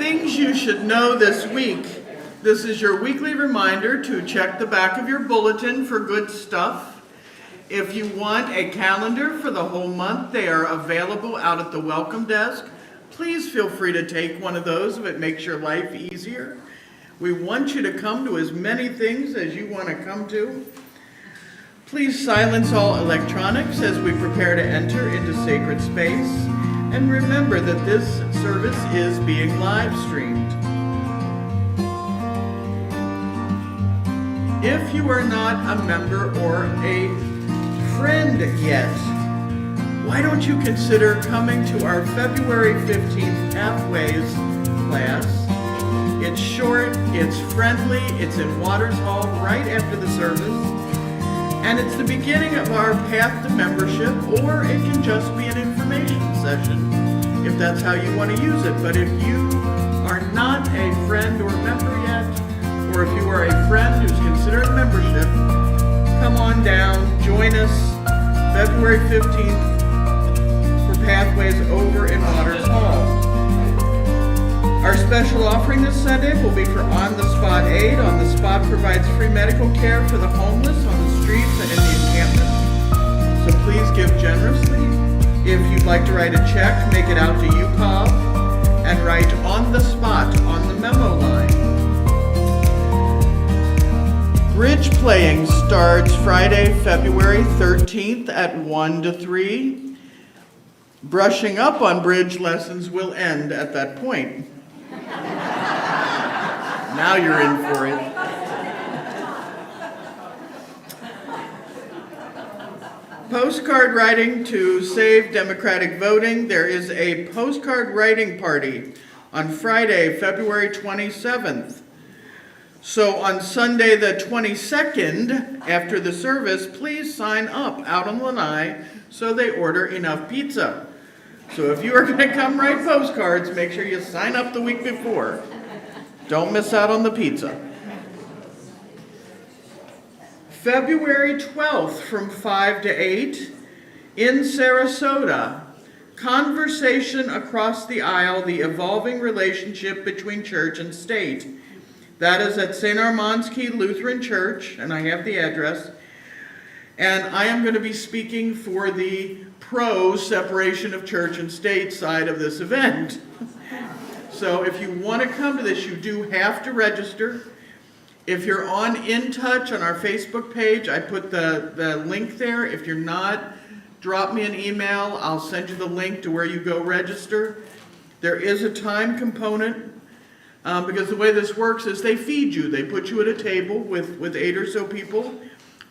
Things you should know this week. This is your weekly reminder to check the back of your bulletin for good stuff. If you want a calendar for the whole month, they are available out at the welcome desk. Please feel free to take one of those if it makes your life easier. We want you to come to as many things as you want to come to. Please silence all electronics as we prepare to enter into sacred space. And remember that this service is being live streamed. If you are not a member or a friend yet, why don't you consider coming to our February 15th Pathways class? It's short, it's friendly, it's in Waters Hall right after the service. And it's the beginning of our path to membership, or it can just be an information session if that's how you want to use it. But if you are not a friend or member yet, or if you are a friend who's considering membership, come on down, join us February 15th for Pathways over in Waters Hall. Our special offering this Sunday will be for On the Spot Aid. On the Spot provides free medical care for the homeless on the streets and in the encampment. So please give generously. If you'd like to write a check, make it out to UCOB and write On the Spot on the memo line. Bridge playing starts Friday, February 13th at 1 to 3. Brushing up on bridge lessons will end at that point. Now you're in for it. Postcard writing to save democratic voting. There is a postcard writing party on Friday, February 27th. So on Sunday the 22nd, after the service, please sign up out on Lanai so they order enough pizza. So if you are going to come write postcards, make sure you sign up the week before. Don't miss out on the pizza. February 12th from 5 to 8 in Sarasota, Conversation Across the Aisle, the Evolving Relationship Between Church and State. That is at St. Armand's Key Lutheran Church, and I have the address. And I am going to be speaking for the pro-separation of church and state side of this event. So if you want to come to this, you do have to register. If you're on In Touch on our Facebook page, I put the link there. If you're not, drop me an email. I'll send you the link to where you go register. There is a time component because the way this works is they feed you. They put you at a table with 8 or so people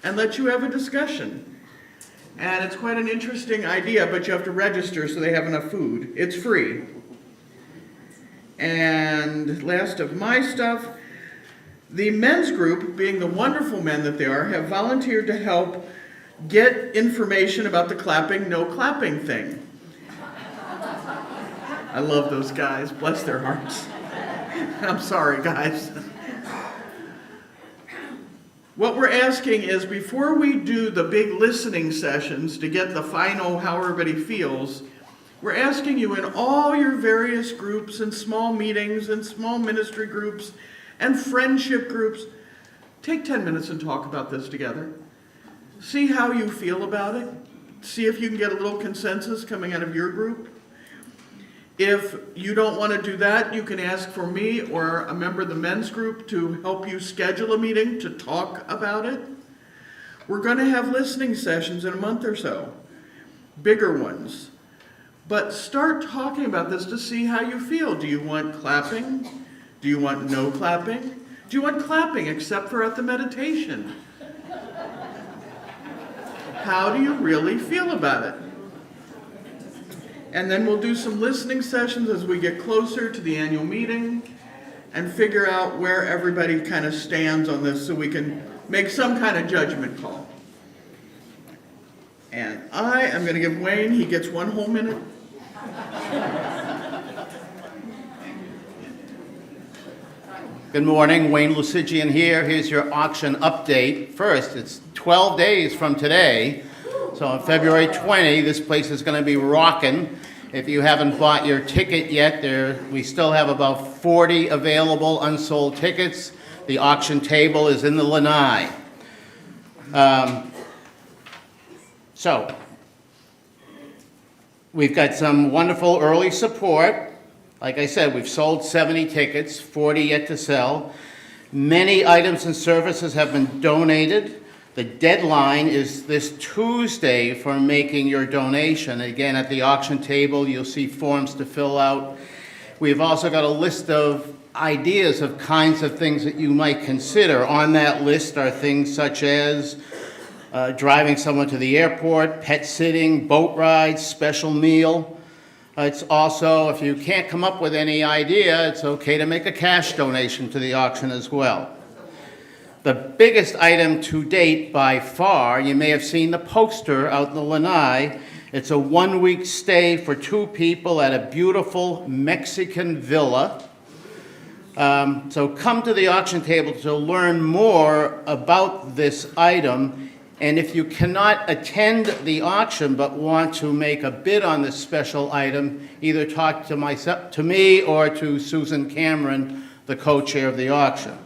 and let you have a discussion. And it's quite an interesting idea, but you have to register so they have enough food. It's free. And last of my stuff, the men's group, being the wonderful men that they are, have volunteered to help get information about the clapping, no clapping thing. I love those guys, bless their hearts. I'm sorry, guys. What we're asking is, before we do the big listening sessions to get the final how everybody feels, we're asking you in all your various groups and small meetings and small ministry groups and friendship groups, take 10 minutes and talk about this together. See how you feel about it. See if you can get a little consensus coming out of your group. If you don't want to do that, you can ask for me or a member of the men's group to help you schedule a meeting to talk about it. We're going to have listening sessions in a month or so, bigger ones. But start talking about this to see how you feel. Do you want clapping? Do you want no clapping? Do you want clapping except for at the meditation? How do you really feel about it? And then we'll do some listening sessions as we get closer to the annual meeting and figure out where everybody kind of stands on this so we can make some kind of judgment call. And I am going to give Wayne, he gets 1 whole minute. Good morning, Wayne Lucigian here. Here's your auction update. First, it's 12 days from today. So on February 20, this place is going to be rocking. If you haven't bought your ticket yet, we still have about 40 available unsold tickets. The auction table is in the lanai. So, we've got some wonderful early support. Like I said, we've sold 70 tickets, 40 yet to sell. Many items and services have been donated. The deadline is this Tuesday for making your donation. Again, at the auction table, you'll see forms to fill out. We've also got a list of ideas of kinds of things that you might consider. On that list are things such as driving someone to the airport, pet sitting, boat rides, special meal. It's also, if you can't come up with any idea, it's okay to make a cash donation to the auction as well. The biggest item to date by far, you may have seen the poster out in the lanai. It's a one-week stay for 2 people at a beautiful Mexican villa. So come to the auction table to learn more about this item. And if you cannot attend the auction but want to make a bid on this special item, either talk to me or to Susan Cameron, the co-chair of the auction.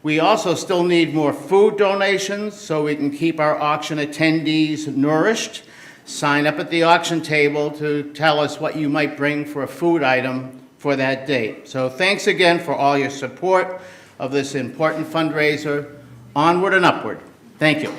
We also still need more food donations so we can keep our auction attendees nourished. Sign up at the auction table to tell us what you might bring for a food item for that date. So thanks again for all your support of this important fundraiser. Onward and upward. Thank you.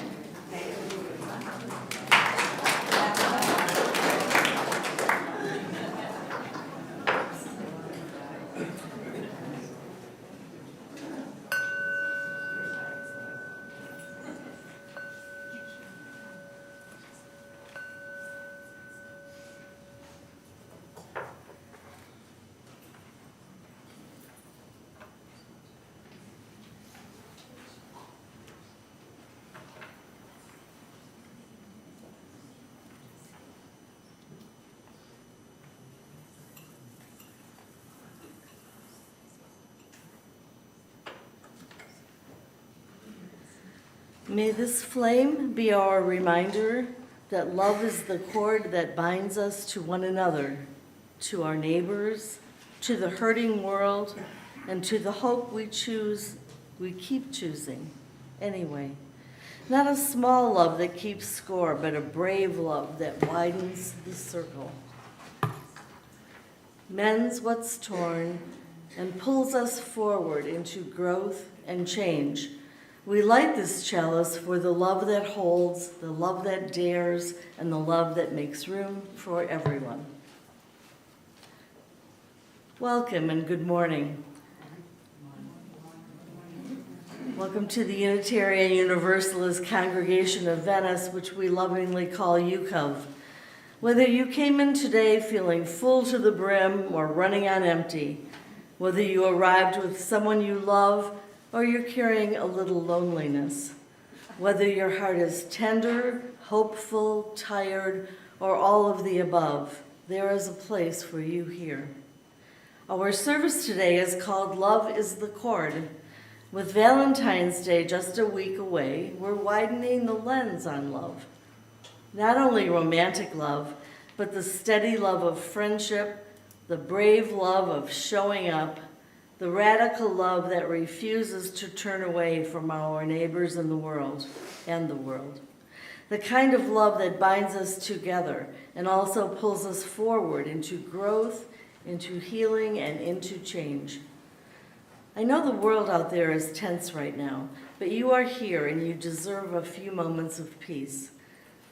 May this flame be our reminder that love is the cord that binds us to one another, to our neighbors, to the hurting world, and to the hope we keep choosing anyway. Not a small love that keeps score, but a brave love that widens the circle. Mends what's torn and pulls us forward into growth and change. We light this chalice for the love that holds, the love that dares, and the love that makes room for everyone. Welcome and good morning. Welcome to the Unitarian Universalist Congregation of Venice, which we lovingly call UCOV. Whether you came in today feeling full to the brim or running on empty, whether you arrived with someone you love or you're carrying a little loneliness, whether your heart is tender, hopeful, tired, or all of the above, there is a place for you here. Our service today is called Love is the Cord. With Valentine's Day just a week away, we're widening the lens on love. Not only romantic love, but the steady love of friendship, the brave love of showing up, the radical love that refuses to turn away from our neighbors in the world and the world. The kind of love that binds us together and also pulls us forward into growth, into healing, and into change. I know the world out there is tense right now, but you are here and you deserve a few moments of peace.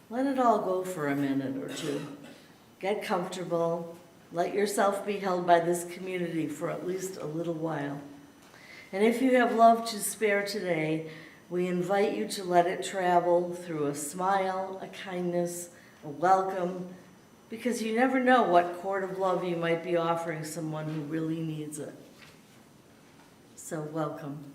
Let it all go for a minute or two. Get comfortable. Let yourself be held by this community for at least a little while. And if you have love to spare today, we invite you to let it travel through a smile, a kindness, a welcome, because you never know what cord of love you might be offering someone who really needs it. So welcome.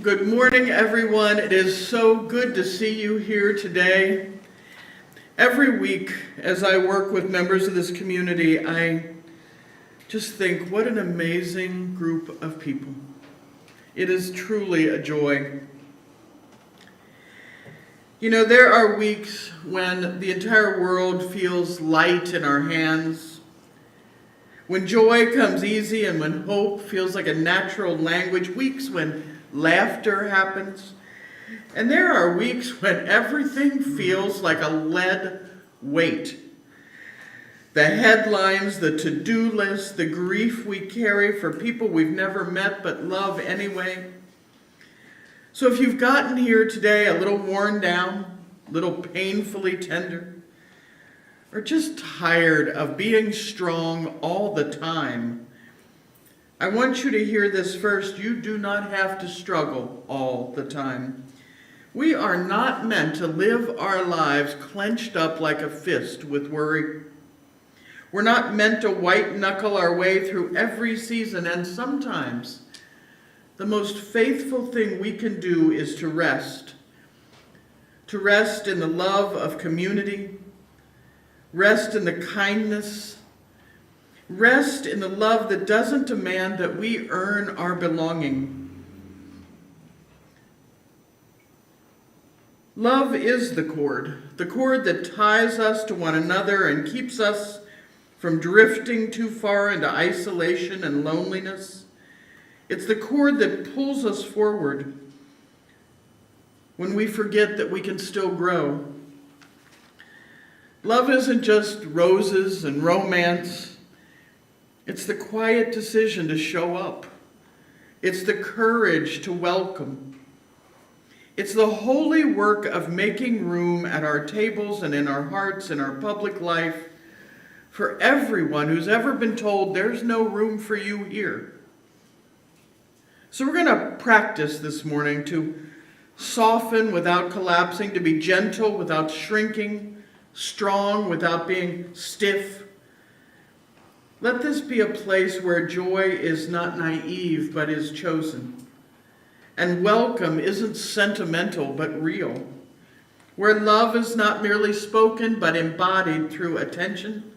Good morning, everyone. It is so good to see you here today. Every week, as I work with members of this community, I just think, what an amazing group of people. It is truly a joy. You know, there are weeks when the entire world feels light in our hands, when joy comes easy and when hope feels like a natural language, weeks when laughter happens, and there are weeks when everything feels like a lead weight. The headlines, the to-do list, the grief we carry for people we've never met but love anyway. So if you've gotten here today a little worn down, a little painfully tender, or just tired of being strong all the time, I want you to hear this first. You do not have to struggle all the time. We are not meant to live our lives clenched up like a fist with worry. We're not meant to white knuckle our way through every season, and sometimes the most faithful thing we can do is to rest. To rest in the love of community, rest in the kindness, rest in the love that doesn't demand that we earn our belonging. Love is the cord that ties us to one another and keeps us from drifting too far into isolation and loneliness. It's the cord that pulls us forward when we forget that we can still grow. Love isn't just roses and romance. It's the quiet decision to show up. It's the courage to welcome. It's the holy work of making room at our tables and in our hearts and our public life for everyone who's ever been told there's no room for you here. So we're going to practice this morning to soften without collapsing, to be gentle without shrinking, strong without being stiff. Let this be a place where joy is not naive, but is chosen. And welcome isn't sentimental, but real. Where love is not merely spoken, but embodied through attention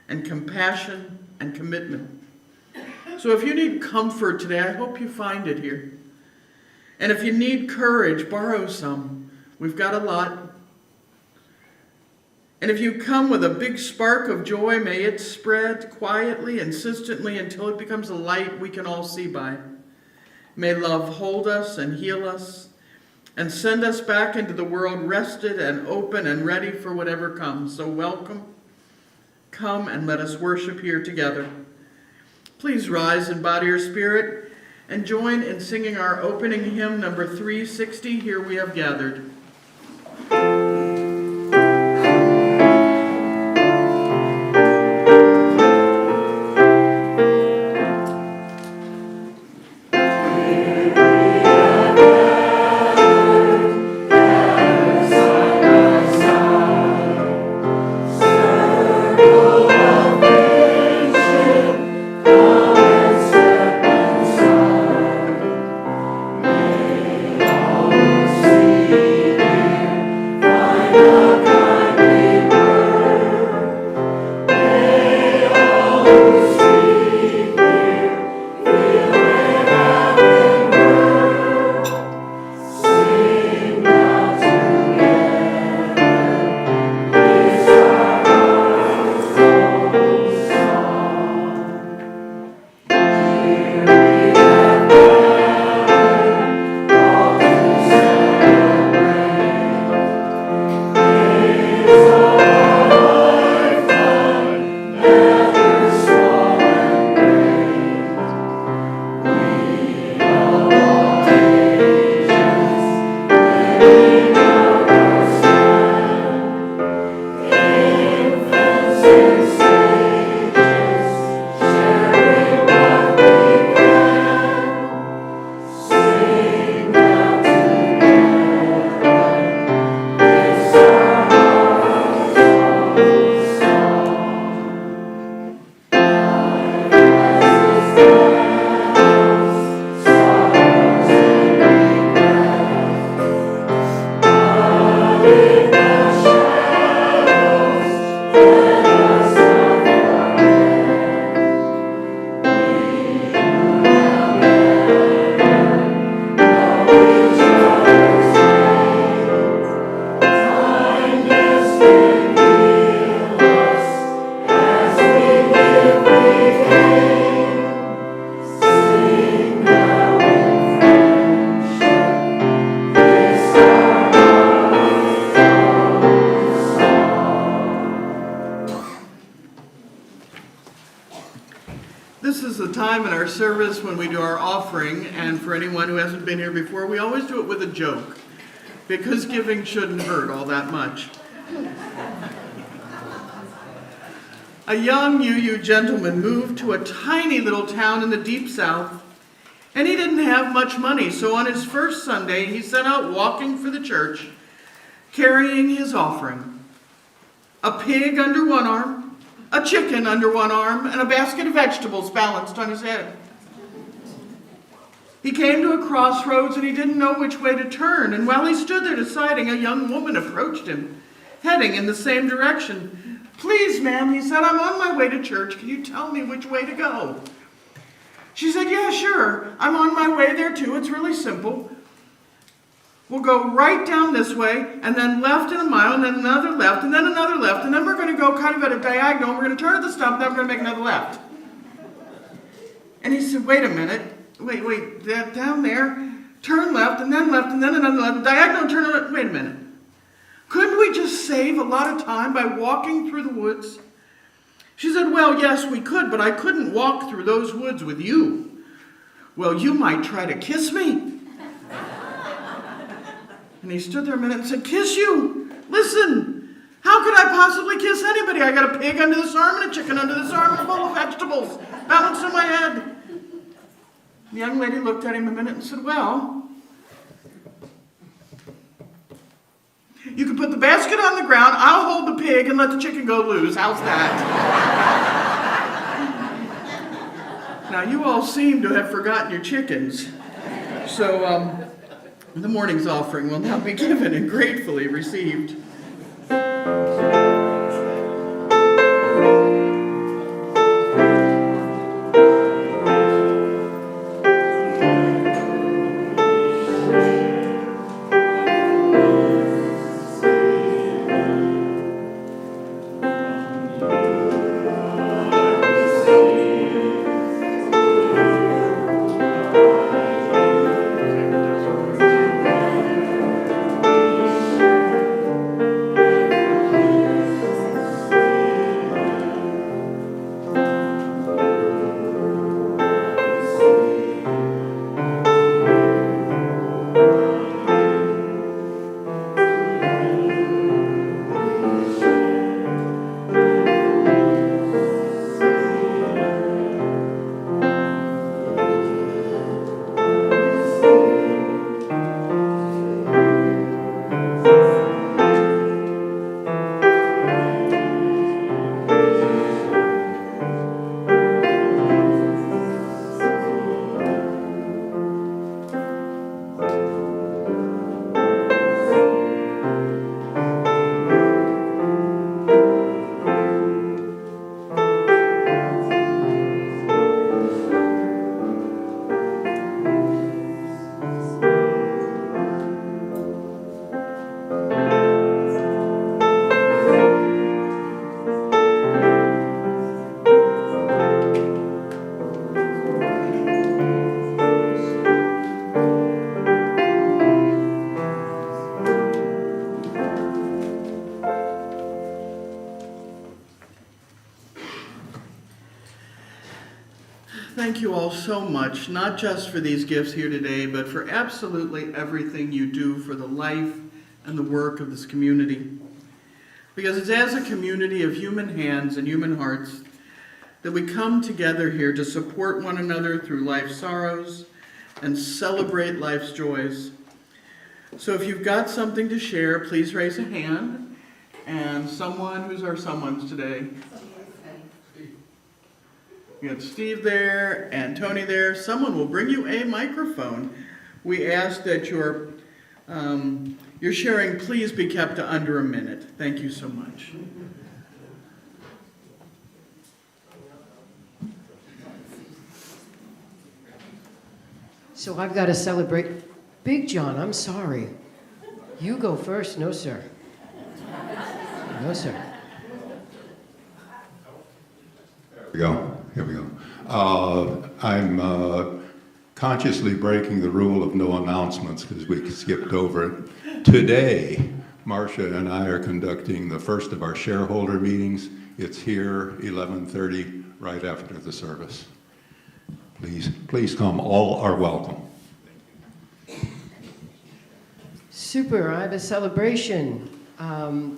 and compassion and commitment. So if you need comfort today, I hope you find it here. And if you need courage, borrow some. We've got a lot. And if you come with a big spark of joy, may it spread quietly, insistently, until it becomes a light we can all see by. May love hold us and heal us and send us back into the world rested and open and ready for whatever comes. So welcome. Come and let us worship here together. Please rise in body or spirit and join in singing our opening hymn, number 360, Here We Have Gathered. See time in our service when we do our offering, and for anyone who hasn't been here before, we always do it with a joke, because giving shouldn't hurt all that much. A young UU gentleman moved to a tiny little town in the deep south, and he didn't have much money, so on his first Sunday, he set out walking for the church, carrying his offering. A pig under one arm, a chicken under one arm, and a basket of vegetables balanced on his head. He came to a crossroads and he didn't know which way to turn, and while he stood there deciding, a young woman approached him, heading in the same direction. "Please, ma'am," he said, "I'm on my way to church. Can you tell me which way to go?" She said, "Yeah, sure. I'm on my way there too. It's really simple. We'll go right down this way, and then left in a mile, and then another left, and then another left, and then we're going to go kind of at a diagonal, and we're going to turn at the stump, and then we're going to make another left." And he said, "Wait a minute. Wait, that down there, turn left, and then another left, diagonal, turn left. Wait a minute. Couldn't we just save a lot of time by walking through the woods?" She said, "Well, yes, we could, but I couldn't walk through those woods with you." "Well, you might try to kiss me." And he stood there a minute and said, "Kiss you? Listen, how could I possibly kiss anybody? I got a pig under this arm and a chicken under this arm and a bowl of vegetables balanced on my head." The young lady looked at him a minute and said, "Well, you can put the basket on the ground, I'll hold the pig and let the chicken go loose. How's that?" Now, you all seem to have forgotten your chickens. So, the morning's offering will now be given and gratefully received. Thank you all so much, not just for these gifts here today, but for absolutely everything you do for the life and the work of this community. Because it's as a community of human hands and human hearts that we come together here to support one another through life's sorrows and celebrate life's joys. So if you've got something to share, please raise a hand. And someone, who's our someones today? We got Steve there and Tony there. Someone will bring you a microphone. We ask that your sharing please be kept to under a minute. Thank you so much. So I've got to celebrate Big John. I'm sorry. You go first. No, sir. No, sir. Here we go. I'm consciously breaking the rule of no announcements because we skipped over it. Today, Marcia and I are conducting the first of our shareholder meetings. It's here, 11:30, right after the service. Please come. All are welcome. Super, I have a celebration.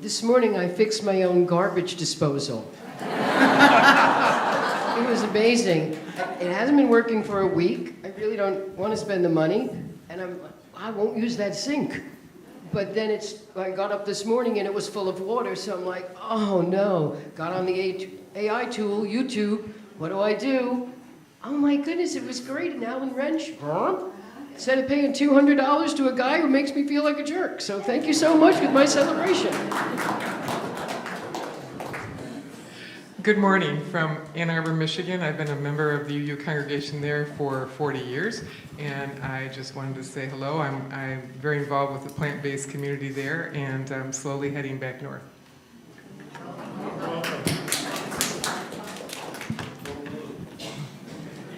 This morning I fixed my own garbage disposal. It was amazing. It hasn't been working for a week. I really don't want to spend the money, and I won't use that sink. But then I got up this morning and it was full of water, so I'm like, oh no. Got on the AI tool, YouTube. What do? Oh my goodness, it was great. An Allen wrench. Instead of paying $200 to a guy who makes me feel like a jerk. So thank you so much with my celebration. Good morning from Ann Arbor, Michigan. I've been a member of the UU congregation there for 40 years, and I just wanted to say hello. I'm very involved with the plant-based community there, and I'm slowly heading back north.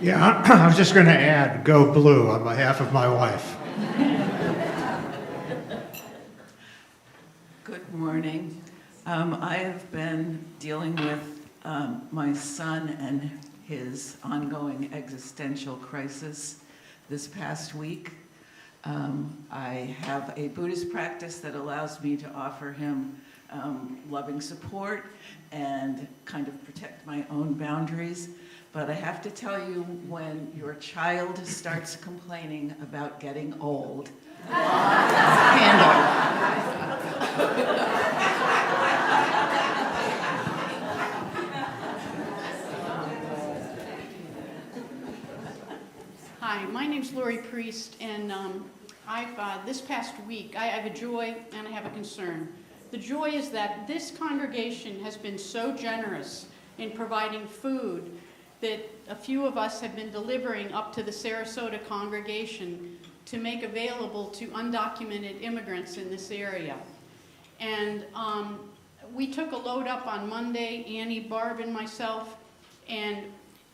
Yeah, I was just going to add, go blue on behalf of my wife. Good morning. I have been dealing with my son and his ongoing existential crisis this past week. I have a Buddhist practice that allows me to offer him loving support and kind of protect my own boundaries. But I have to tell you, when your child starts complaining about getting old, Hi, my name's Lori Priest, and this past week, I have a joy and I have a concern. The joy is that this congregation has been so generous in providing food that a few of us have been delivering up to the Sarasota congregation to make available to undocumented immigrants in this area. And we took a load up on Monday, Annie, Barb, and myself, and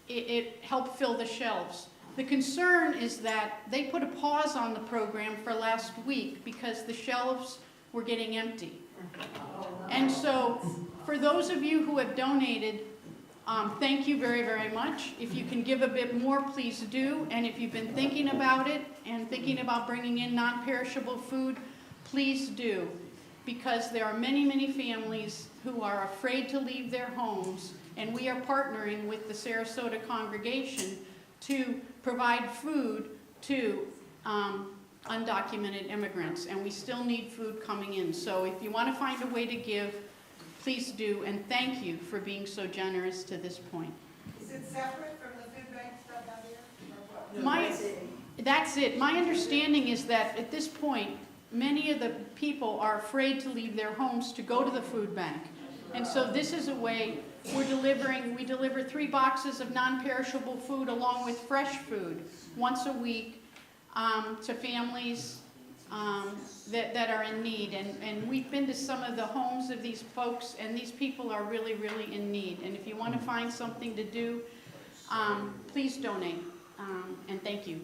it helped fill the shelves. The concern is that they put a pause on the program for last week because the shelves were getting empty. And so, for those of you who have donated, thank you very, very much. If you can give a bit more, please do. And if you've been thinking about it and thinking about bringing in non-perishable food, please do. Because there are many, many families who are afraid to leave their homes, and we are partnering with the Sarasota congregation to provide food to undocumented immigrants. And we still need food coming in. So if you want to find a way to give, please do, and thank you for being so generous to this point. Is it separate from the food bank stuff out here? That's it. My understanding is that at this point, many of the people are afraid to leave their homes to go to the food bank. And so this is a way we deliver 3 boxes of non-perishable food along with fresh food once a week to families that are in need, and we've been to some of the homes of these folks, and these people are really, really in need. And if you want to find something to do, please donate, and thank you.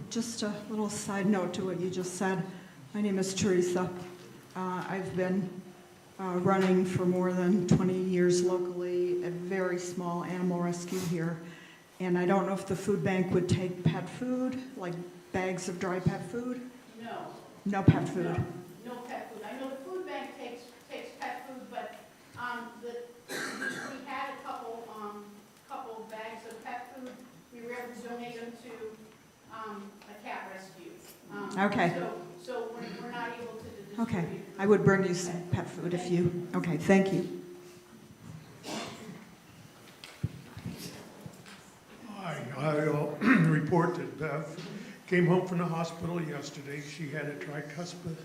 Just a little side note to what you just said. My name is Teresa. I've been running for more than 20 years locally, a very small animal rescue here. And I don't know if the food bank would take pet food, like bags of dry pet food? No. No pet food? No pet food. I know the food bank takes pet food, but we had a couple bags of pet food. We were able to donate them to a cat rescue. Okay. So we're not able to distribute. Okay. I would bring you some pet food if you, okay, thank you. Hi, I report that Beth came home from the hospital yesterday. She had a tricuspid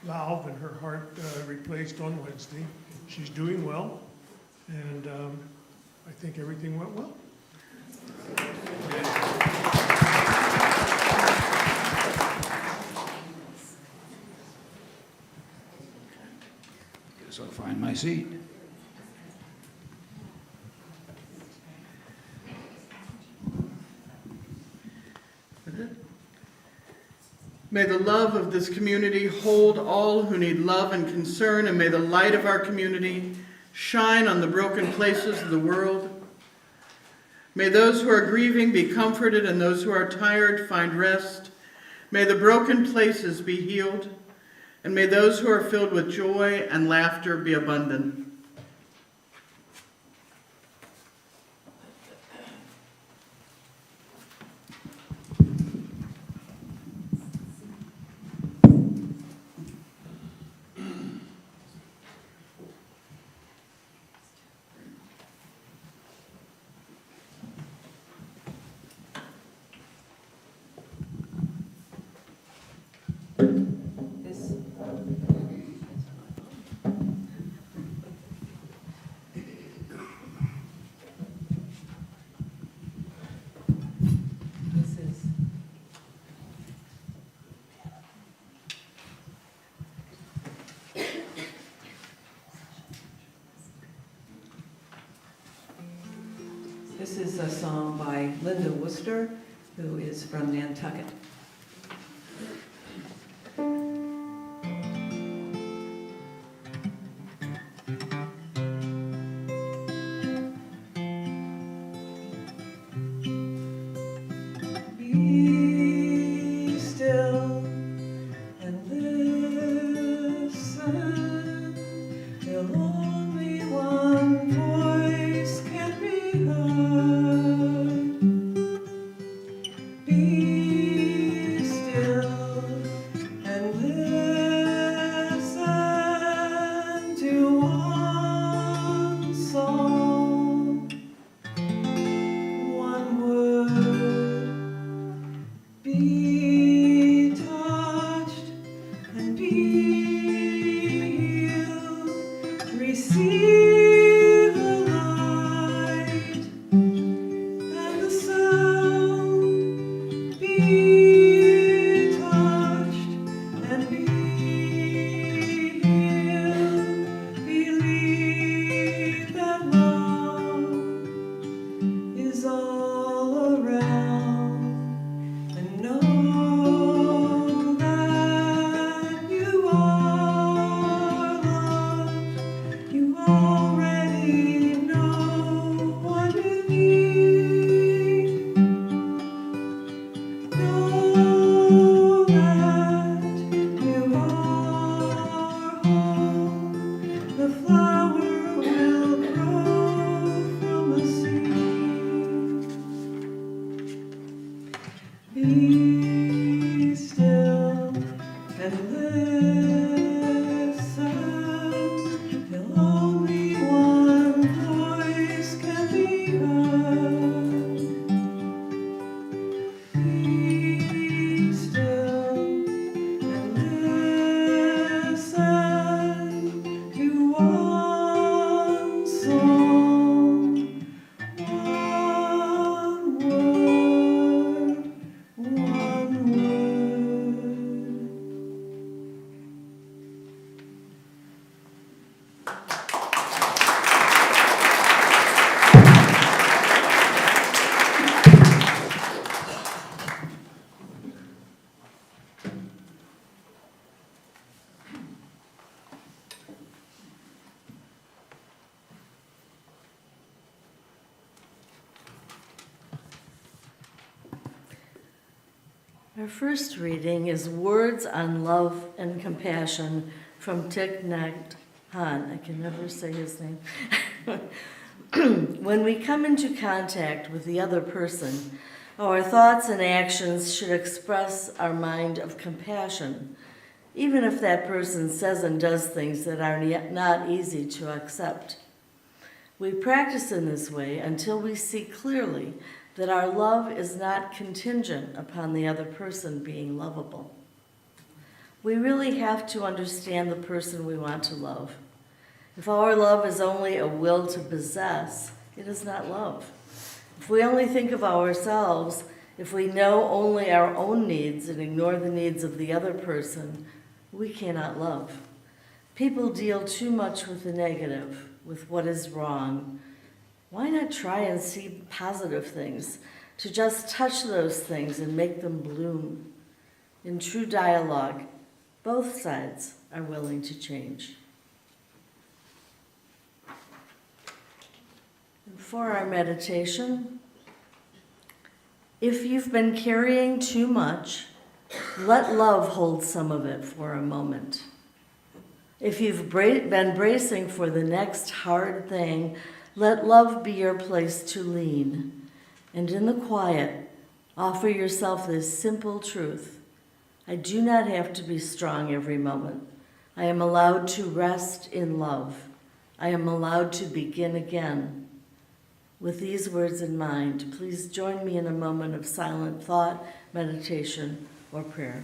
valve in her heart replaced on Wednesday. She's doing well, and I think everything went well. Guess I'll find my seat. May the love of this community hold all who need love and concern, and may the light of our community shine on the broken places of the world. May those who are grieving be comforted, and those who are tired find rest. May the broken places be healed, and may those who are filled with joy and laughter be abundant. This is a song by Linda Worcester, who is from Nantucket. Be still and listen till only one voice can be heard. Be still and listen to one song, one word. Be touched and be healed. Receive the light and the sound. Be touched and be healed. Believe that love is all around. And know that you are loved. You already know what you need. Know that you are home. The flower will grow from the seed. Be still and listen till only one voice can be heard. Be still and listen to one song, one word, one word. Our first reading is Words on Love and Compassion from Thich Nhat Hanh. I can never say his name. When we come into contact with the other person, our thoughts and actions should express our mind of compassion, even if that person says and does things that are not easy to accept. We practice in this way until we see clearly that our love is not contingent upon the other person being lovable. We really have to understand the person we want to love. If our love is only a will to possess, it is not love. If we only think of ourselves, if we know only our own needs and ignore the needs of the other person, we cannot love. People deal too much with the negative, with what is wrong. Why not try and see positive things, to just touch those things and make them bloom? In true dialogue, both sides are willing to change. And for our meditation, if you've been carrying too much, let love hold some of it for a moment. If you've been bracing for the next hard thing, let love be your place to lean. And in the quiet, offer yourself this simple truth. I do not have to be strong every moment. I am allowed to rest in love. I am allowed to begin again. With these words in mind, please join me in a moment of silent thought, meditation, or prayer.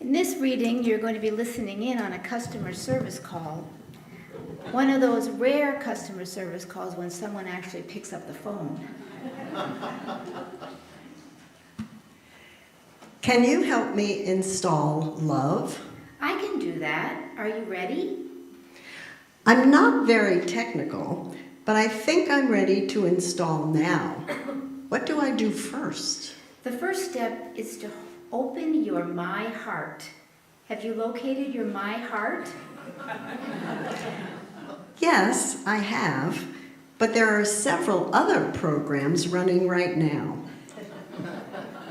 In this reading, you're going to be listening in on a customer service call. One of those rare customer service calls when someone actually picks up the phone. Can you help me install love? I can do that. Are you ready? I'm not very technical, but I think I'm ready to install now. What do I do first? The first step is to open your My Heart. Have you located your My Heart? Yes, I have, but there are several other programs running right now.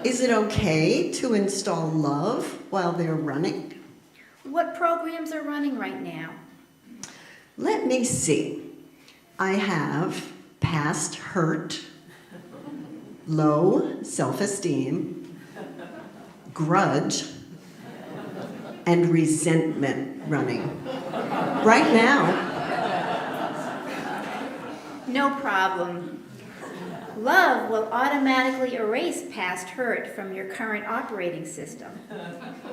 Is it okay to install love while they're running? What programs are running right now? Let me see. I have past hurt, low self-esteem, grudge, and resentment running. Right now. No problem. Love will automatically erase past hurt from your current operating system.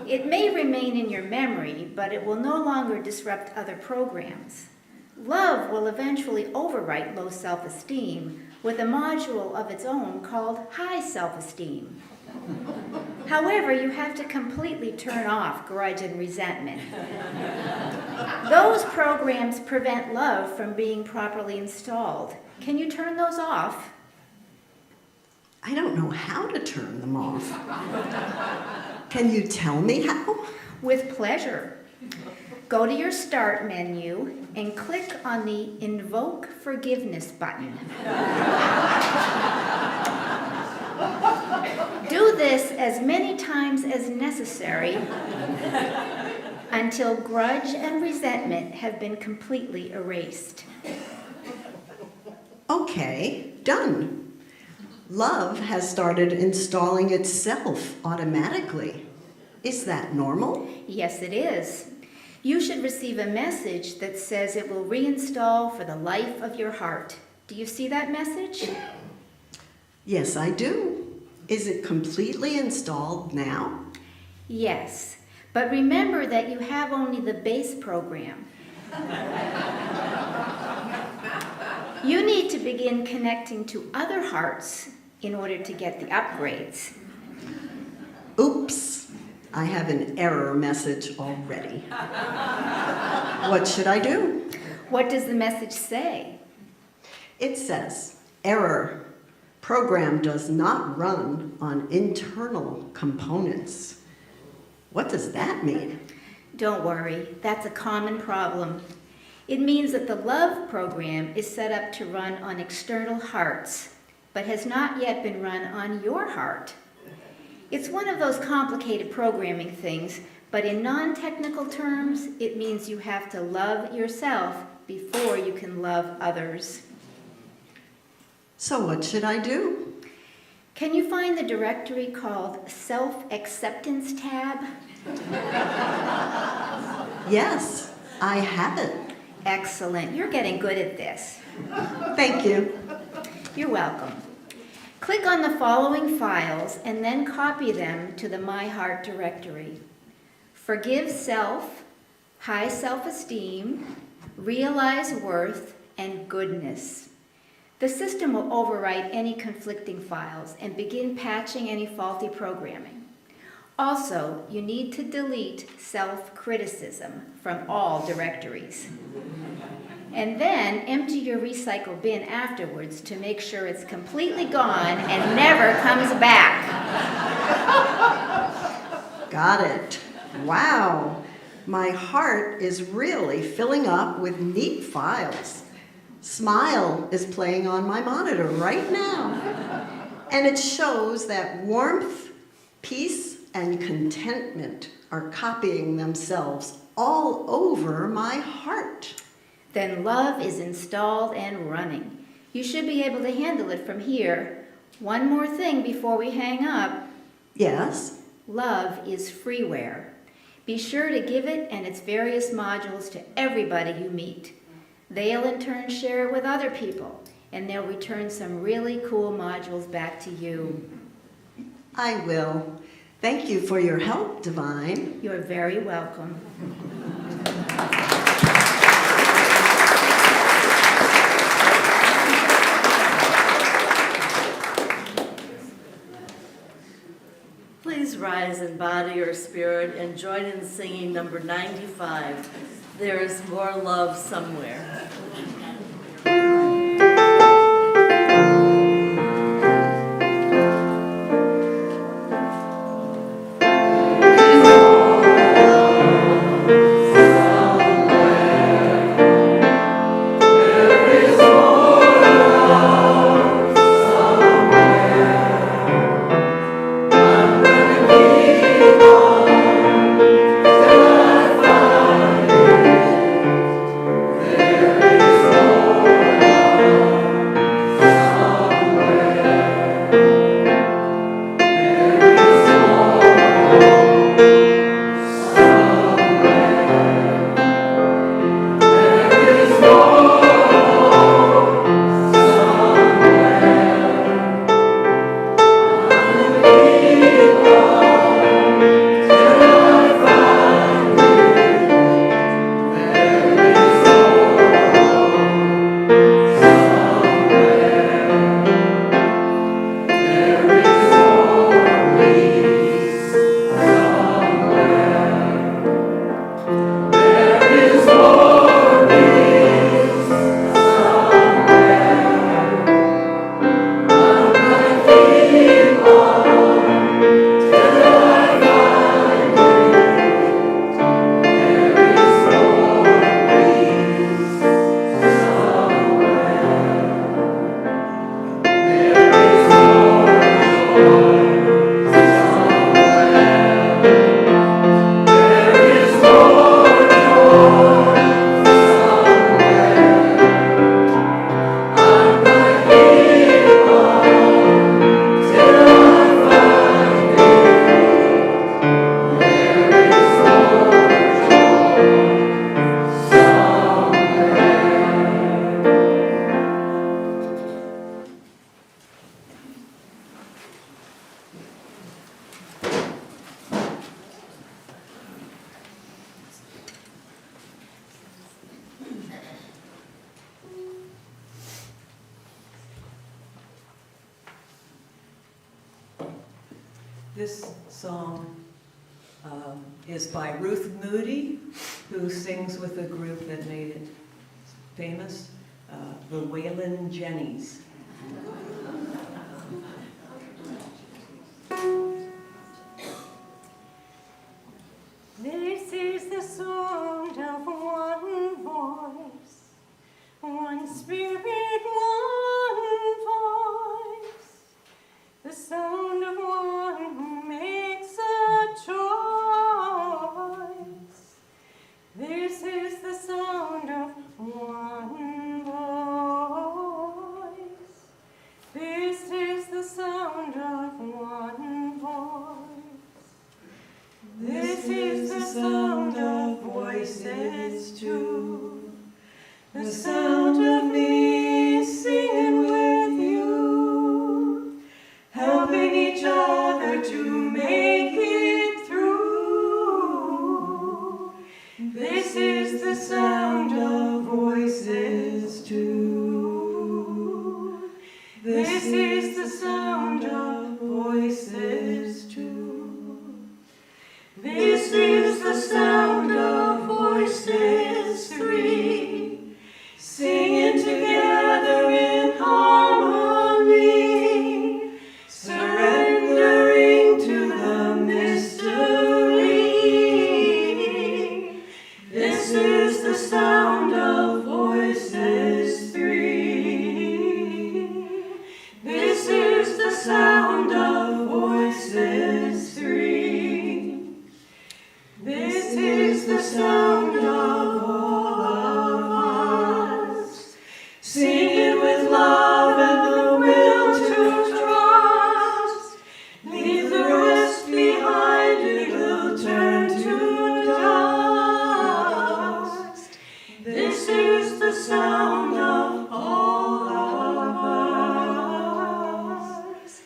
It may remain in your memory, but it will no longer disrupt other programs. Love will eventually overwrite low self-esteem with a module of its own called high self-esteem. However, you have to completely turn off grudge and resentment. Those programs prevent love from being properly installed. Can you turn those off? I don't know how to turn them off. Can you tell me how? With pleasure. Go to your Start menu and click on the Invoke Forgiveness button. Do this as many times as necessary until grudge and resentment have been completely erased. Okay, done. Love has started installing itself automatically. Is that normal? Yes, it is. You should receive a message that says it will reinstall for the life of your heart. Do you see that message? Yes, I do. Is it completely installed now? Yes, but remember that you have only the base program. You need to begin connecting to other hearts in order to get the upgrades. Oops, I have an error message already. What should I do? What does the message say? It says, error. Program does not run on internal components. What does that mean? Don't worry, that's a common problem. It means that the love program is set up to run on external hearts, but has not yet been run on your heart. It's one of those complicated programming things, but in non-technical terms, it means you have to love yourself before you can love others. So what should I do? Can you find the directory called Self-Acceptance tab? Yes, I have it. Excellent. You're getting good at this. Thank you. You're welcome. Click on the following files and then copy them to the My Heart directory. Forgive self, high self-esteem, realize worth, and goodness. The system will overwrite any conflicting files and begin patching any faulty programming. Also, you need to delete self-criticism from all directories. And then empty your recycle bin afterwards to make sure it's completely gone and never comes back. Got it. Wow. My heart is really filling up with neat files. Smile is playing on my monitor right now. And it shows that warmth, peace, and contentment are copying themselves all over my heart. Then love is installed and running. You should be able to handle it from here. One more thing before we hang up. Yes? Love is freeware. Be sure to give it and its various modules to everybody you meet. They'll in turn share it with other people, and they'll return some really cool modules back to you. I will. Thank you for your help, Divine. You're very welcome. Please rise in body or spirit and join in singing number 95, There is More Love Somewhere. There is This song is by Ruth Moody, who sings with a group that made it famous, the Waylon Jennies. This is the sound of one voice, one spirit, one voice, the sound of one who makes a choice. This is the sound of one voice. This is the sound of one voice. This is the sound of voices too, the sound of me singing with you, helping each other to make it through. This is the sound of voices too. This is the sound of voices too. This is the sound of voices three, singing together in harmony, surrendering to the mystery. This is the sound of voices three. This is the sound of voices three. This is the sound of all of us, singing with love and the will to trust. Leave the rest behind, it'll turn to dust. This is the sound of all of us.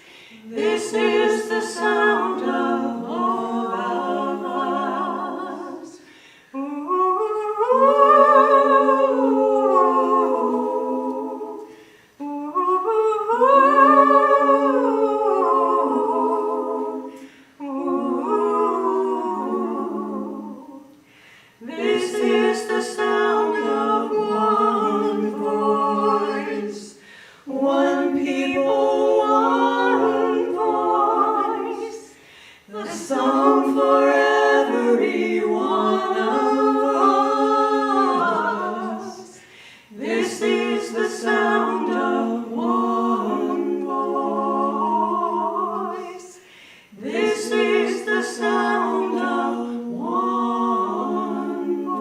This is the sound of all of us. This is the sound of one voice, one people, one voice, the song for every one of us. This is the sound of one voice. This is the sound of one voice.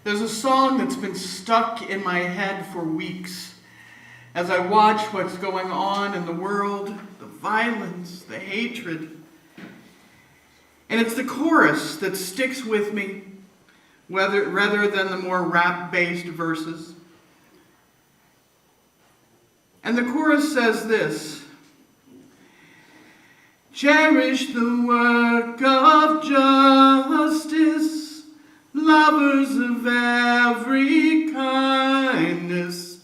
There's a song that's been stuck in my head for weeks as I watch what's going on in the world, the violence, the hatred. And it's the chorus that sticks with me, rather than the more rap-based verses. And the chorus says this: cherish the work of justice, lovers of every kindness,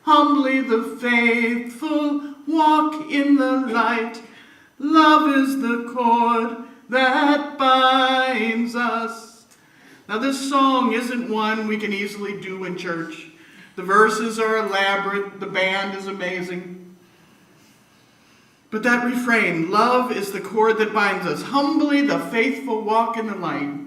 humbly the faithful walk in the light. Love is the cord that binds us. Now this song isn't one we can easily do in church. The verses are elaborate, the band is amazing. But that refrain, love is the cord that binds us, humbly the faithful walk in the light.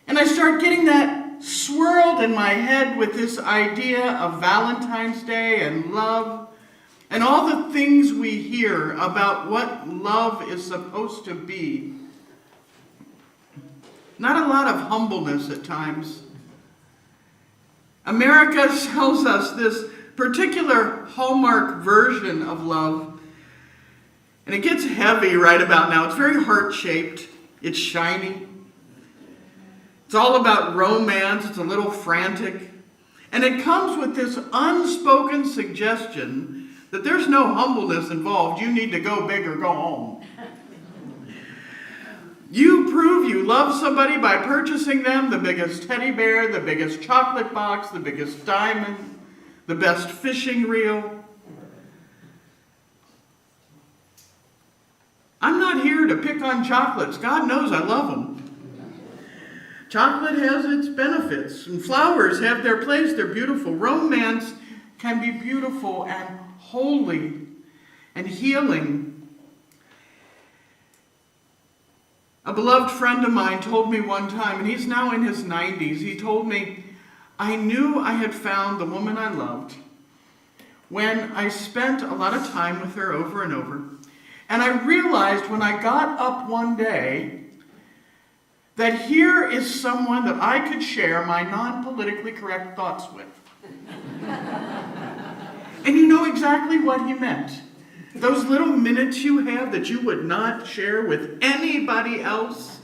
And I start getting that swirled in my head with this idea of Valentine's Day and love and all the things we hear about what love is supposed to be. Not a lot of humbleness at times. America sells us this particular Hallmark version of love, and it gets heavy right about now. It's very heart-shaped. It's shiny. It's all about romance. It's a little frantic. And it comes with this unspoken suggestion that there's no humbleness involved. You need to go big or go home. You prove you love somebody by purchasing them the biggest teddy bear, the biggest chocolate box, the biggest diamond, the best fishing reel. I'm not here to pick on chocolates. God knows I love them. Chocolate has its benefits, and flowers have their place. They're beautiful. Romance can be beautiful and holy and healing. A beloved friend of mine told me one time, and he's now in his 90s, he told me, I knew I had found the woman I loved when I spent a lot of time with her over and over. And I realized when I got up one day that here is someone that I could share my non-politically correct thoughts with. And you know exactly what he meant. Those little minutes you have that you would not share with anybody else,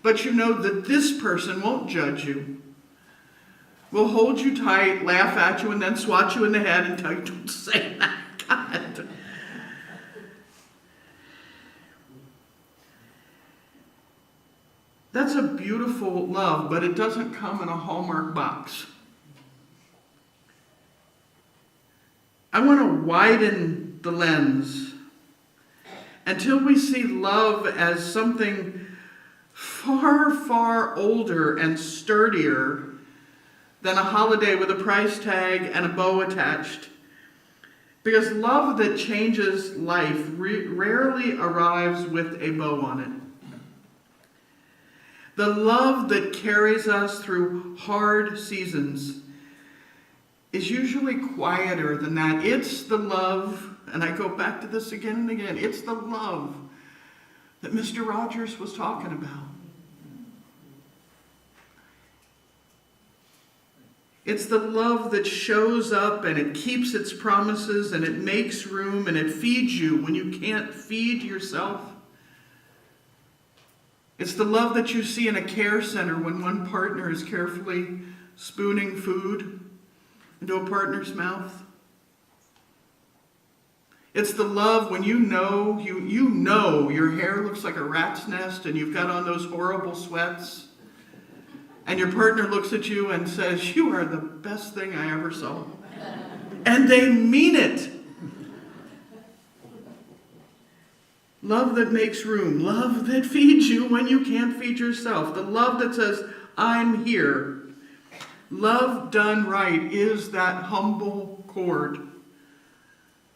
but you know that this person won't judge you, will hold you tight, laugh at you, and then swat you in the head and tell you, don't say that, God. That's a beautiful love, but it doesn't come in a Hallmark box. I want to widen the lens until we see love as something far, far older and sturdier than a holiday with a price tag and a bow attached. Because love that changes life rarely arrives with a bow on it. The love that carries us through hard seasons is usually quieter than that. It's the love, and I go back to this again and again, it's the love that Mr. Rogers was talking about. It's the love that shows up and it keeps its promises and it makes room and it feeds you when you can't feed yourself. It's the love that you see in a care center when one partner is carefully spooning food into a partner's mouth. It's the love when you know your hair looks like a rat's nest and you've got on those horrible sweats and your partner looks at you and says, you are the best thing I ever saw. And they mean it. Love that makes room. Love that feeds you when you can't feed yourself. The love that says, I'm here. Love done right is that humble cord.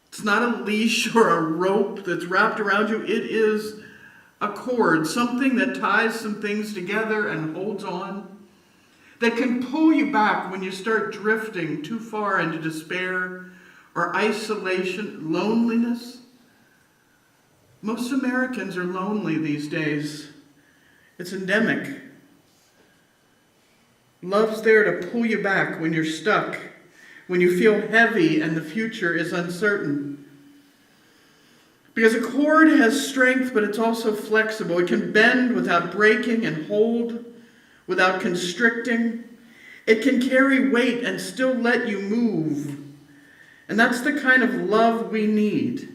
It's not a leash or a rope that's wrapped around you. It is a cord, something that ties some things together and holds on, that can pull you back when you start drifting too far into despair or isolation, loneliness. Most Americans are lonely these days. It's endemic. Love's there to pull you back when you're stuck, when you feel heavy and the future is uncertain. Because a cord has strength, but it's also flexible. It can bend without breaking and hold without constricting. It can carry weight and still let you move. And that's the kind of love we need.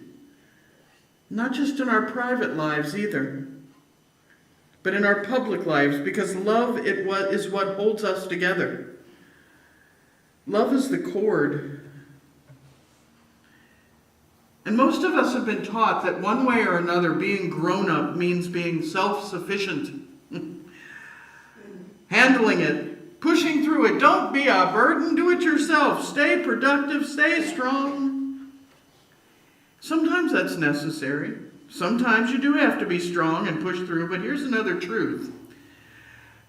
Not just in our private lives either, but in our public lives, because love is what holds us together. Love is the cord. And most of us have been taught that one way or another being grown up means being self-sufficient. Handling it, pushing through it. Don't be a burden, do it yourself. Stay productive, stay strong. Sometimes that's necessary. Sometimes you do have to be strong and push through, but here's another truth.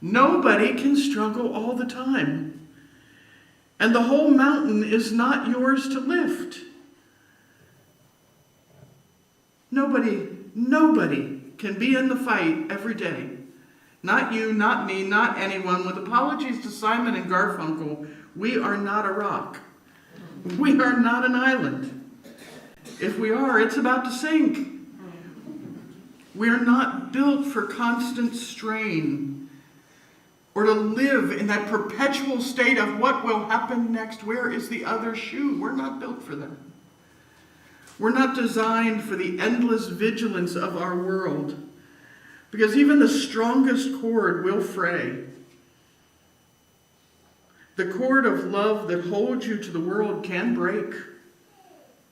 Nobody can struggle all the time. And the whole mountain is not yours to lift. Nobody can be in the fight every day. Not you, not me, not anyone. With apologies to Simon and Garfunkel, We are not a rock. We are not an island. If we are, it's about to sink. We are not built for constant strain or to live in that perpetual state of what will happen next. Where is the other shoe? We're not built for that. We're not designed for the endless vigilance of our world, because even the strongest cord will fray. The cord of love that holds you to the world can break.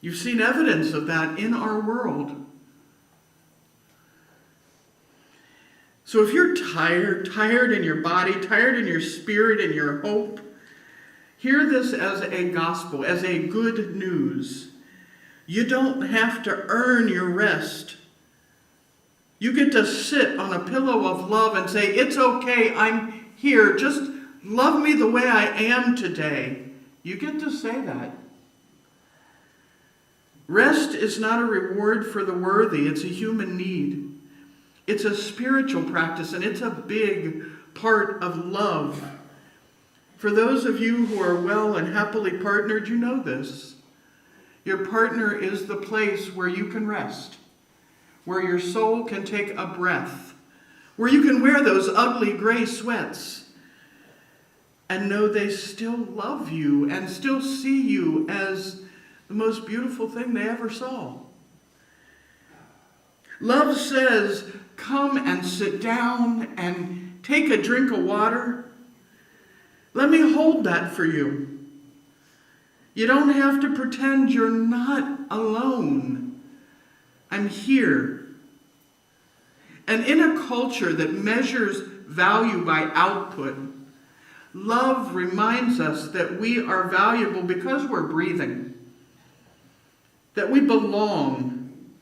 You've seen evidence of that in our world. So if you're tired in your body, tired in your spirit and your hope, hear this as a gospel, as a good news. You don't have to earn your rest. You get to sit on a pillow of love and say, it's okay, I'm here. Just love me the way I am today. You get to say that. Rest is not a reward for the worthy. It's a human need. It's a spiritual practice, and it's a big part of love. For those of you who are well and happily partnered, you know this. Your partner is the place where you can rest, where your soul can take a breath, where you can wear those ugly gray sweats and know they still love you and still see you as the most beautiful thing they ever saw. Love says, come and sit down and take a drink of water. Let me hold that for you. You don't have to pretend you're not alone. I'm here. And in a culture that measures value by output, love reminds us that we are valuable because we're breathing, that we belong,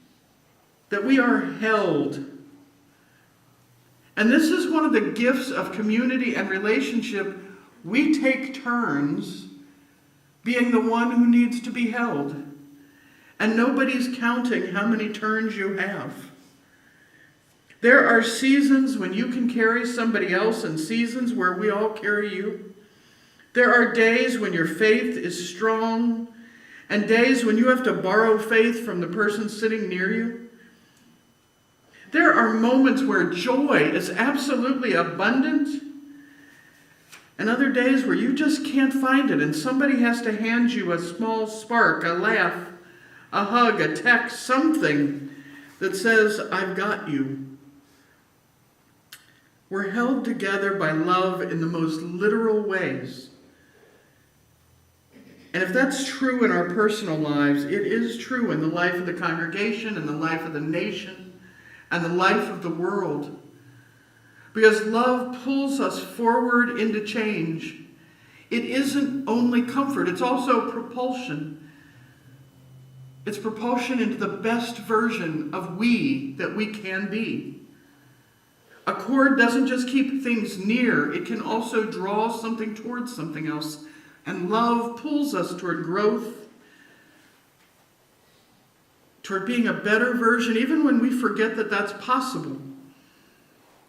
that we are held. And this is one of the gifts of community and relationship. We take turns being the one who needs to be held. And nobody's counting how many turns you have. There are seasons when you can carry somebody else and seasons where we all carry you. There are days when your faith is strong and days when you have to borrow faith from the person sitting near you. There are moments where joy is absolutely abundant and other days where you just can't find it and somebody has to hand you a small spark, a laugh, a hug, a text, something that says, I've got you. We're held together by love in the most literal ways. And if that's true in our personal lives, it is true in the life of the congregation, and the life of the nation, and the life of the world. Because love pulls us forward into change. It isn't only comfort, it's also propulsion. It's propulsion into the best version of we that we can be. A cord doesn't just keep things near, it can also draw something towards something else. And love pulls us toward growth, toward being a better version, even when we forget that that's possible.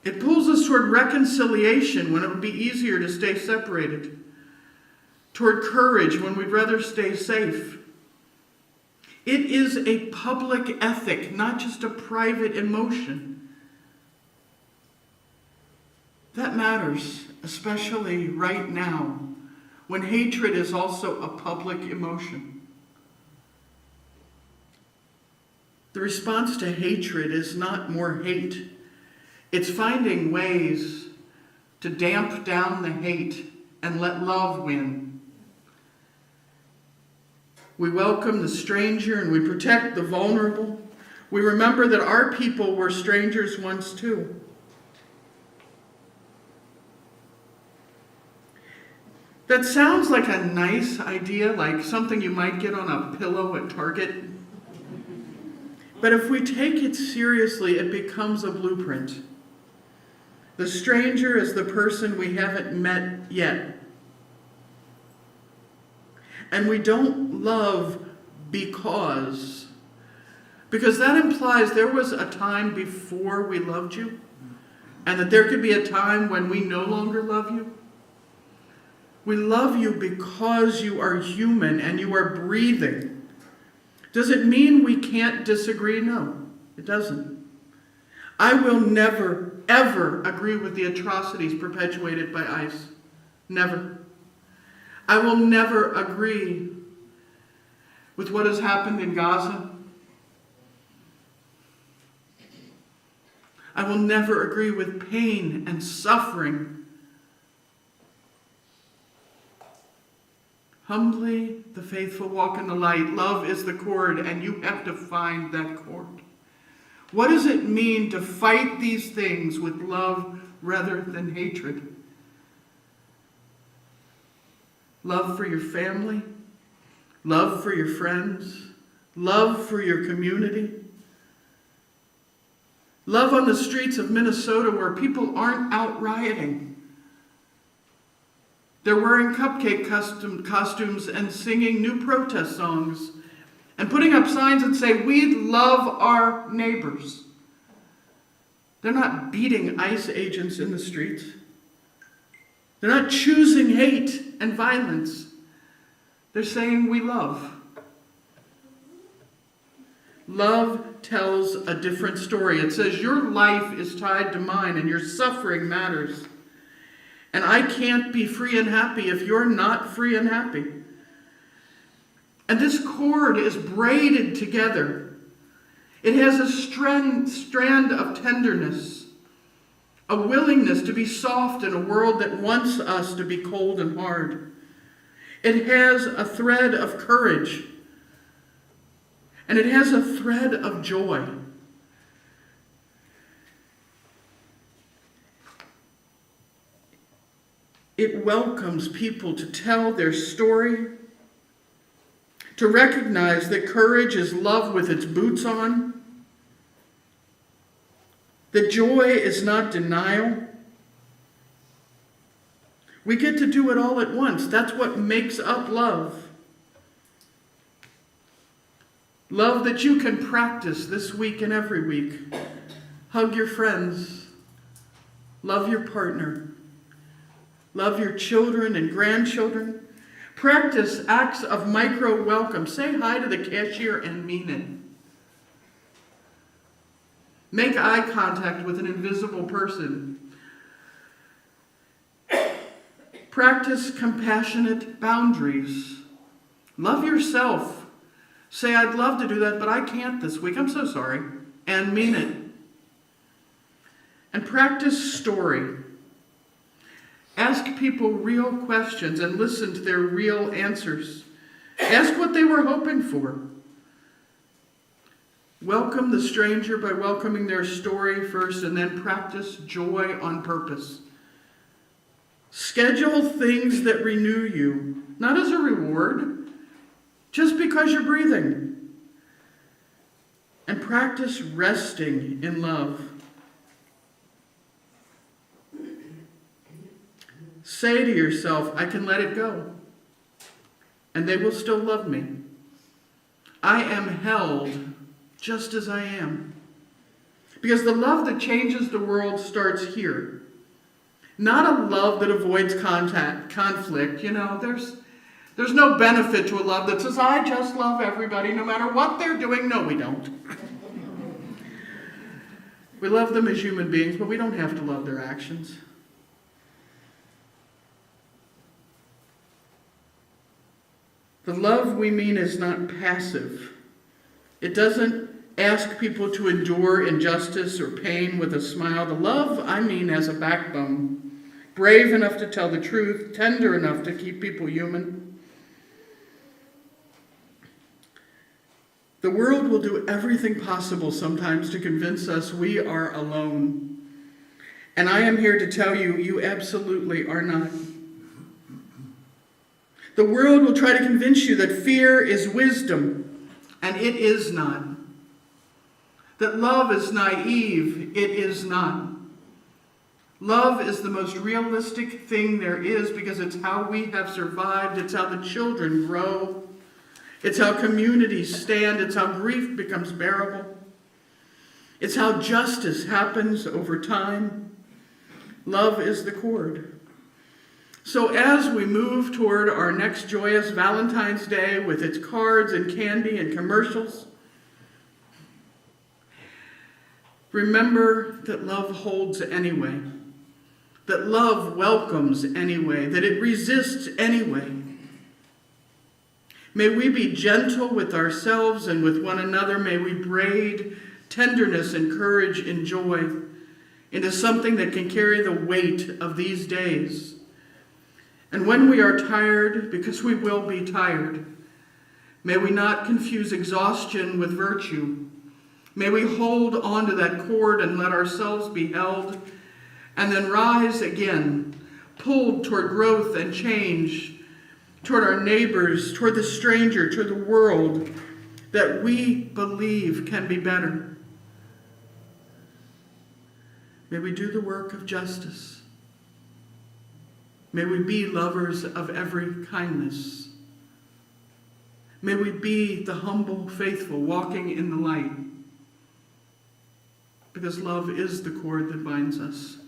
It pulls us toward reconciliation when it would be easier to stay separated, toward courage when we'd rather stay safe. It is a public ethic, not just a private emotion. That matters, especially right now, when hatred is also a public emotion. The response to hatred is not more hate. It's finding ways to damp down the hate and let love win. We welcome the stranger and we protect the vulnerable. We remember that our people were strangers once too. That sounds like a nice idea, like something you might get on a pillow at Target. But if we take it seriously, it becomes a blueprint. The stranger is the person we haven't met yet. And we don't love because that implies there was a time before we loved you, and that there could be a time when we no longer love you. We love you because you are human and you are breathing. Does it mean we can't disagree? No, it doesn't. I will never, ever agree with the atrocities perpetuated by ICE. Never. I will never agree with what has happened in Gaza. I will never agree with pain and suffering. Humbly, the faithful walk in the light. Love is the cord, and you have to find that cord. What does it mean to fight these things with love rather than hatred? Love for your family, love for your friends, love for your community. Love on the streets of Minnesota where people aren't out rioting. They're wearing cupcake costumes and singing new protest songs and putting up signs that say, "We love our neighbors." They're not beating ICE agents in the streets. They're not choosing hate and violence. They're saying, "We love." Love tells a different story. It says, your life is tied to mine and your suffering matters. And I can't be free and happy if you're not free and happy. And this cord is braided together. It has a strand of tenderness, a willingness to be soft in a world that wants us to be cold and hard. It has a thread of courage, and it has a thread of joy. It welcomes people to tell their story, to recognize that courage is love with its boots on, that joy is not denial. We get to do it all at once. That's what makes up love. Love that you can practice this week and every week. Hug your friends. Love your partner. Love your children and grandchildren. Practice acts of micro welcome. Say hi to the cashier and mean it. Make eye contact with an invisible person. Practice compassionate boundaries. Love yourself. Say, I'd love to do that, but I can't this week. I'm so sorry. And mean it. And practice story. Ask people real questions and listen to their real answers. Ask what they were hoping for. Welcome the stranger by welcoming their story first, and then practice joy on purpose. Schedule things that renew you, not as a reward, just because you're breathing. And practice resting in love. Say to yourself, I can let it go, and they will still love me. I am held just as I am. Because the love that changes the world starts here. Not a love that avoids conflict. You know, there's no benefit to a love that says, I just love everybody no matter what they're doing. No, we don't. We love them as human beings, but we don't have to love their actions. The love we mean is not passive. It doesn't ask people to endure injustice or pain with a smile. The love I mean has a backbone. Brave enough to tell the truth, tender enough to keep people human. The world will do everything possible sometimes to convince us we are alone. And I am here to tell you, you absolutely are not. The world will try to convince you that fear is wisdom, and it is not. That love is naive, it is not. Love is the most realistic thing there is because it's how we have survived, it's how the children grow, it's how communities stand, it's how grief becomes bearable, it's how justice happens over time. Love is the cord. So as we move toward our next joyous Valentine's Day with its cards and candy and commercials, remember that love holds anyway, that love welcomes anyway, that it resists anyway. May we be gentle with ourselves and with one another. May we braid tenderness and courage and joy into something that can carry the weight of these days. And when we are tired, because we will be tired, may we not confuse exhaustion with virtue. May we hold on to that cord and let ourselves be held, and then rise again, pulled toward growth and change, toward our neighbors, toward the stranger, toward the world that we believe can be better. May we do the work of justice. May we be lovers of every kindness. May we be the humble, faithful, walking in the light, because love is the cord that binds us.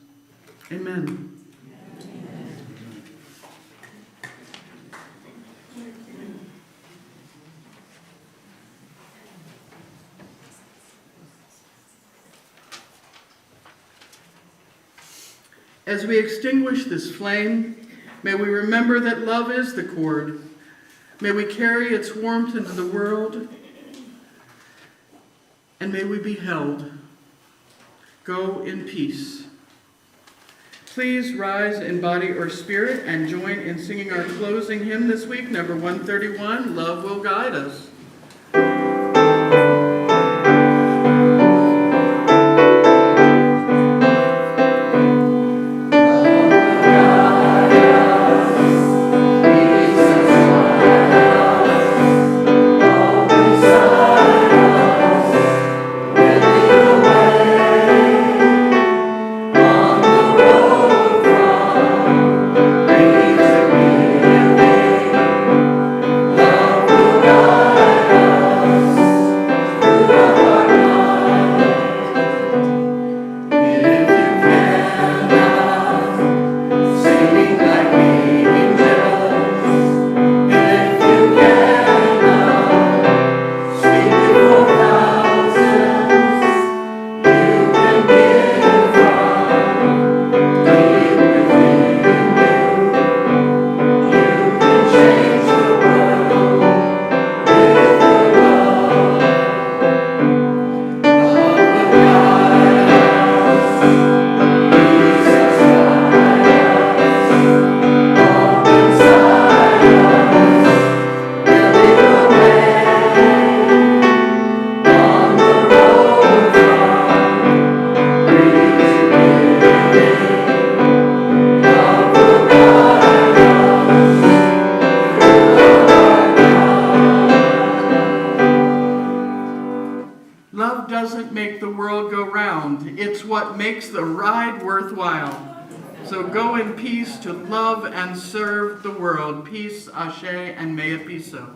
Amen. As we extinguish this flame, may we remember that love is the cord. May we carry its warmth into the world, and may we be held. Go in peace. Please rise in body or spirit and join in singing our closing hymn this week, number 131, Love Will Guide Us. Love doesn't make the world go round. It's what makes the ride worthwhile. So go in peace to love and serve the world. Peace, ashe, and may it be so.